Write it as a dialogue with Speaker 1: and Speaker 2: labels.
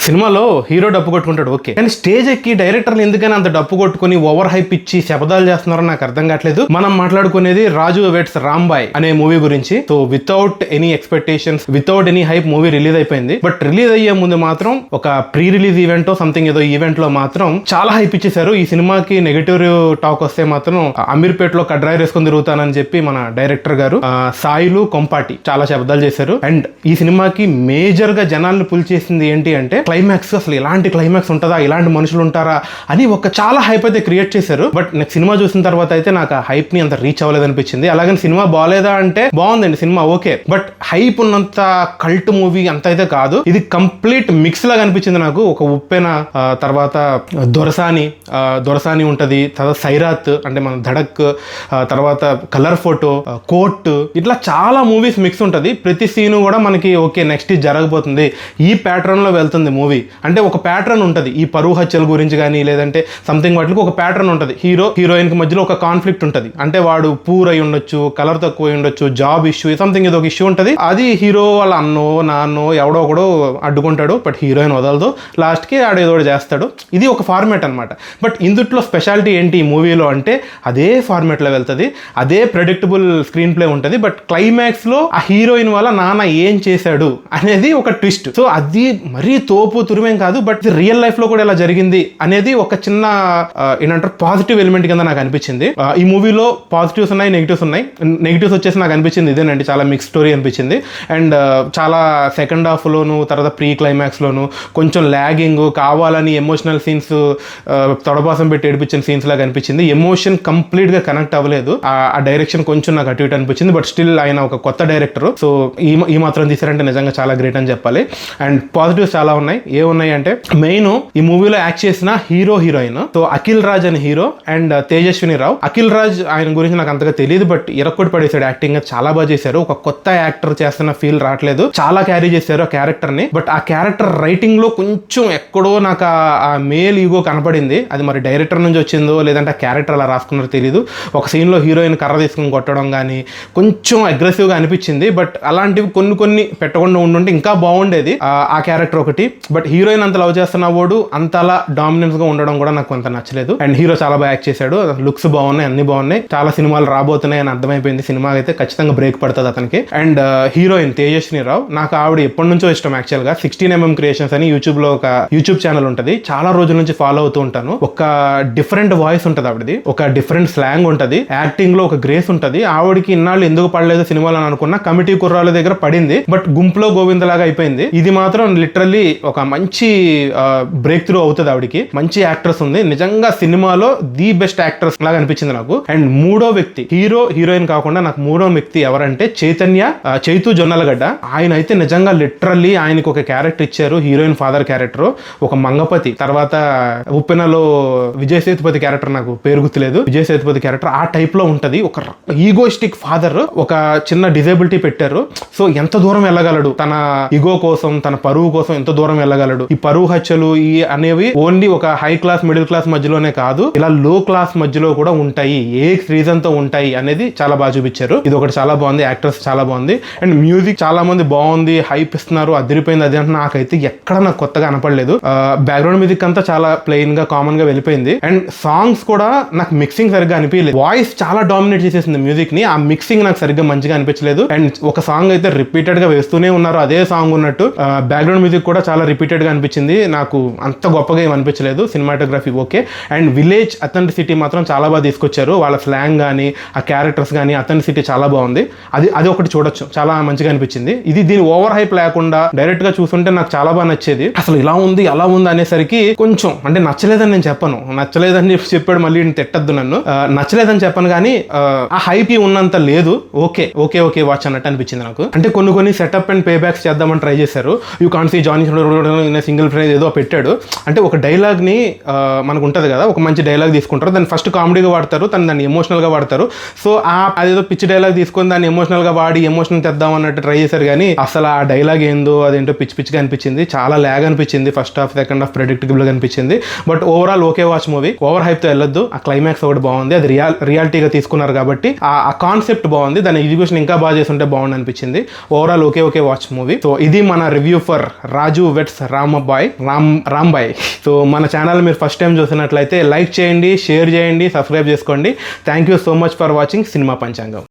Speaker 1: సినిమాలో హీరో డప్పు కొట్టుకుంటాడు ఓకే, కానీ స్టేజ్ ఎక్కి డైరెక్టర్ని ఎందుకని అంత డప్పు కొట్టుకుని ఓవర్ హైప్ ఇచ్చి శబ్దాలు చేస్తున్నారో నాకు అర్థం కావట్లేదు. మనం మాట్లాడుకునేది రాజు వెడ్స్ రాంబాయ్ అనే మూవీ గురించి. So without any expectations, without any hype movie release అయిపోయింది. బట్ రిలీజ్ అయ్యే ముందు మాత్రం ఒక ప్రీ రిలీజ్ ఈవెంట్ సంథింగ్ ఏదో ఈవెంట్ లో మాత్రం చాలా హైప్ ఇచ్చేసారు. ఈ సినిమాకి నెగటివ్ టాక్ వస్తే మాత్రం అమీర్పేటలో కడ్రాయి వేసుకొని తిరుగుతానని చెప్పి మన డైరెక్టర్ గారు సాయిలు కొంపాటి చాలా శబ్దాలు చేశారు. అండ్ ఈ సినిమాకి మేజర్ గా జనాలను పుల్ చేసింది ఏంటి అంటే క్లైమాక్స్. అసలు ఇలాంటి క్లైమాక్స్ ఉంటుందా, ఇలాంటి మనుషులు ఉంటారా అని ఒక చాలా హైప్ అయితే క్రియేట్ చేశారు. బట్ నాకు సినిమా చూసిన తర్వాత అయితే నాకు ఆ హైప్ ని అంత రీచ్ అవ్వలేదు అనిపించింది. అలాగే సినిమా బాగాలేదా అంటే బాగుందండి సినిమా ఓకే, బట్ హైప్ ఉన్నంత కల్ట్ మూవీ అంత అయితే కాదు. ఇది కంప్లీట్ మిక్స్ లాగా అనిపించింది నాకు. ఒక ఉప్పెన, తర్వాత దొరసాని ఉంటది, తర్వాత సైరాత్ అంటే మన ధడక్, తర్వాత కలర్ ఫోటో, కోర్ట్, ఇట్లా చాలా మూవీస్ మిక్స్ ఉంటది. ప్రతి సీను కూడా మనకి ఓకే నెక్స్ట్ ఇది జరగబోతుంది, ఈ ప్యాటర్న్ లో వెళ్తుంది మూవీ. అంటే ఒక ప్యాటర్న్ ఉంటది. ఈ పరువు హత్యల గురించి కానీ లేదంటే సంథింగ్ వాటికి ఒక ప్యాటర్న్ ఉంటది. హీరోయిన్ కి మధ్యలో ఒక కాన్ఫ్లిక్ట్ ఉంటది. అంటే వాడు పూర్ అయి ఉండొచ్చు, కలర్ తక్కువ అయి ఉండొచ్చు, జాబ్ ఇష్యూ సంథింగ్ ఏదో ఒక ఇష్యూ ఉంటది. అది హీరో వాళ్ళ అన్నో నాన్నో ఎవడో ఒకడో అడ్డుకుంటాడు, బట్ హీరోయిన్ వదలదు, లాస్ట్ కి ఆడేదో చేస్తాడు. ఇది ఒక ఫార్మేట్ అనమాట. బట్ ఇందుట్లో స్పెషాలిటీ ఏంటి ఈ మూవీలో అంటే అదే ఫార్మేట్ లో వెళ్తుంది, అదే ప్రెడిక్టబుల్ స్క్రీన్ ప్లే ఉంటుంది. బట్ క్లైమాక్స్ లో ఆ హీరోయిన్ వల్ల నాన్న ఏం చేశాడు అనేది ఒక ట్విస్ట్. సో అది మరీ తోపు తురిమేం కాదు, బట్ రియల్ లైఫ్ లో కూడా ఇలా జరిగింది అనేది ఒక చిన్న ఏంటంటారు పాజిటివ్ ఎలిమెంట్ కింద నాకు అనిపించింది. ఈ మూవీలో పాజిటివ్స్ ఉన్నాయి, నెగిటివ్స్ ఉన్నాయి. నెగిటివ్స్ వచ్చేసి నాకు అనిపించింది ఇదేనండి, చాలా మిక్స్ స్టోరీ అనిపించింది. అండ్ చాలా సెకండ్ హాఫ్ లోను తర్వాత ప్రీ క్లైమాక్స్ లోను కొంచెం లాగింగ్, కావాలని ఎమోషనల్ సీన్స్ తొడపాసం పెట్టి ఏడిపించిన సీన్స్ లాగా అనిపించింది. ఎమోషన్ కంప్లీట్ గా కనెక్ట్ అవ్వలేదు. ఆ డైరెక్షన్ కొంచెం నాకు అటు ఇటు అనిపించింది. బట్ స్టిల్ ఆయన ఒక కొత్త డైరెక్టర్, సో ఈ మాత్రం తీసారంటే నిజంగా చాలా గ్రేట్ అని చెప్పాలి. అండ్ పాజిటివ్స్ చాలా ఉన్నాయి. ఏమున్నాయి అంటే మెయిన్ ఈ మూవీలో యాక్ట్ చేసిన హీరోయిన్, సో అఖిల్ రాజ్ అని హీరో అండ్ తేజస్విని రావు. అఖిల్ రాజ్ ఆయన గురించి నాకు అంతగా తెలియదు, బట్ ఇరక్కొట్టి పడేసాడు. యాక్టింగ్ చాలా బాగా చేశారు. ఒక కొత్త యాక్టర్ చేస్తున్న ఫీల్ రావట్లేదు, చాలా క్యారీ చేశారు ఆ క్యారెక్టర్ ని. బట్ ఆ క్యారెక్టర్ రైటింగ్ లో కొంచెం ఎక్కడో నాకు ఆ మేల్ ఈగో కనపడింది. అది మరి డైరెక్టర్ నుంచి వచ్చిందో లేదంటే ఆ క్యారెక్టర్ అలా రాసుకున్నారో తెలియదు. ఒక సీన్ లో హీరోయిన్ కర్ర తీసుకుని కొట్టడం కానీ కొంచెం అగ్రెసివ్ గా అనిపించింది. బట్ అలాంటివి కొన్ని పెట్టకుండా ఉండుంటే ఇంకా బాగుండేది ఆ క్యారెక్టర్ ఒకటి. బట్ హీరోయిన్ అంత లవ్ చేస్తున్న వాడు అంతలా డామినెన్స్ గా ఉండడం కూడా నాకు కొంత నచ్చలేదు. అండ్ హీరో చాలా బాగా యాక్ట్ చేశాడు, లుక్స్ బాగున్నాయి, అన్ని బాగున్నాయి. చాలా సినిమాలు రాబోతున్నాయి అని అర్థమైపోయింది. సినిమా అయితే ఖచ్చితంగా బ్రేక్ పడుతుంది అతనికి. అండ్ హీరోయిన్ తేజస్విని రావు, నాకు ఆవిడ ఎప్పటి నుంచో ఇష్టం. యాక్చువల్ గా 16mm క్రియేషన్స్ అని యూట్యూబ్ లో ఒక యూట్యూబ్ ఛానల్ ఉంటుంది, చాలా రోజుల నుంచి ఫాలో అవుతూ ఉంటాను. ఒక డిఫరెంట్ వాయిస్ ఉంటుంది ఆవిడది, ఒక డిఫరెంట్ స్లాంగ్ ఉంటుంది, యాక్టింగ్ లో ఒక గ్రేస్ ఉంటుంది. ఆవిడకి ఇన్నాళ్ళు ఎందుకు పడలేదు సినిమాలో అనుకున్నా, కమిటీ కుర్రాల దగ్గర పడింది, బట్ గుంపులో గోవిందలాగా అయిపోయింది. ఇది మాత్రం లిటరల్లీ ఒక మంచి బ్రేక్ త్రూ అవుతుంది ఆవిడకి. మంచి యాక్ట్రెస్ ఉంది నిజంగా, సినిమాలో ది బెస్ట్ యాక్ట్రెస్ లాగా అనిపించింది నాకు. అండ్ మూడో వ్యక్తి హీరోయిన్ కాకుండా నాకు మూడో వ్యక్తి ఎవరంటే చైతు జొన్నలగడ్డ. ఆయన అయితే నిజంగా లిటరల్లీ ఆయనకి ఒక క్యారెక్టర్ ఇచ్చారు, హీరోయిన్ ఫాదర్ క్యారెక్టర్, ఒక మంగపతి. తర్వాత ఉప్పెనలో విజయ్ సేతుపతి క్యారెక్టర్, నాకు పేరు గుర్తులేదు, విజయ్ సేతుపతి క్యారెక్టర్ ఆ టైప్ లో ఉంటది. ఒక ఈగోయిస్టిక్ ఫాదర్, ఒక చిన్న డిజేబిలిటీ పెట్టారు. సో ఎంత దూరం వెళ్ళగలడు తన ఈగో కోసం, తన పరువు కోసం ఎంత దూరం వెళ్ళగలడు. ఈ పరువు హత్యలు అనేవి ఓన్లీ ఒక హై క్లాస్ మిడిల్ క్లాస్ మధ్యలోనే కాదు, ఇలా లో క్లాస్ మధ్యలో కూడా ఉంటాయి, ఏ రీజన్ తో ఉంటాయి అనేది చాలా బాగా చూపించారు. ఇది ఒకటి చాలా బాగుంది, యాక్టర్స్ చాలా బాగుంది. అండ్ మ్యూజిక్ చాలా మంది బాగుంది, హైప్ ఇస్తున్నారు, అదిరిపోయింది అది అంటే నాకైతే ఎక్కడ నాకు కొత్తగా కనపడలేదు. బ్యాక్గ్రౌండ్ మ్యూజిక్ అంతా చాలా ప్లెయిన్ గా కామన్ గా వెళ్ళిపోయింది. అండ్ సాంగ్స్ కూడా నాకు మిక్సింగ్ సరిగ్గా అనిపించలేదు. వాయిస్ చాలా డామినేట్ చేసేసింది మ్యూజిక్ ని, ఆ మిక్సింగ్ నాకు సరిగ్గా మంచిగా అనిపించలేదు. అండ్ ఒక సాంగ్ అయితే రిపీటెడ్ గా వేస్తూనే ఉన్నారు, అదే సాంగ్ ఉన్నట్టు. బ్యాక్గ్రౌండ్ మ్యూజిక్ కూడా చాలా రిపీటెడ్ గా అనిపించింది, నాకు అంత గొప్పగా ఏం అనిపించలేదు. Cinematography okay. And village authenticity మాత్రం చాలా బాగా తీసుకొచ్చారు. వాళ్ళ స్లాంగ్ కానీ ఆ క్యారెక్టర్స్ కానీ అథెంటిసిటీ చాలా బాగుంది. అది ఒకటి చూడొచ్చు, చాలా మంచిగా అనిపించింది. దీని ఓవర్ హైప్ లేకుండా డైరెక్ట్ గా చూస్తుంటే నాకు చాలా బాగా నచ్చేది. అసలు ఇలా ఉంది అలా ఉంది అనేసరికి కొంచెం అంటే నచ్చలేదని నేను చెప్పను, నచ్చలేదని చెప్పాడు మళ్ళీ తిట్టద్దు నన్ను, నచ్చలేదని చెప్పను కానీ ఆ హైప్ ఉన్నంత లేదు. ఓకే వాచ్ అన్నట్టు అనిపించింది నాకు. అంటే కొన్ని సెటప్ అండ్ పే బ్యాక్స్ చేద్దామని ట్రై చేశారు. You can't see Johnny single phrase ఏదో పెట్టాడు. అంటే ఒక డైలాగ్ ని మనకు ఉంటది కదా, ఒక మంచి డైలాగ్ తీసుకుంటారు, దాన్ని ఫస్ట్ కామెడీగా వాడతారు, దాన్ని ఎమోషనల్ గా వాడతారు. సో అదేదో పిచ్చి డైలాగ్ తీసుకొని దాన్ని ఎమోషనల్ గా వాడి ఎమోషనల్ తెద్దాం అన్నట్టు ట్రై చేశారు. కానీ అసలు ఆ డైలాగ్ ఏందో అదేంటో పిచ్చిగా అనిపించింది, చాలా లాగ్ అనిపించింది. First half second half predictable గా అనిపించింది. But overall okay watch movie. Over hype తో వెళ్ళొద్దు. ఆ క్లైమాక్స్ ఒకటి బాగుంది, అది రియాలిటీగా తీసుకున్నారు కాబట్టి ఆ కాన్సెప్ట్ బాగుంది, దాని ఎగ్జిక్యూషన్ ఇంకా బాగా చేస్తుంటే బాగుంది అనిపించింది. Overall okay watch movie. So ఇది మన review for Raju weds Rambai. So మన ఛానల్ మీరు ఫస్ట్ టైం చూసినట్లయితే లైక్ చేయండి, షేర్ చేయండి, సబ్స్క్రైబ్ చేసుకోండి. Thank you so much for watching cinema పంచాంగం.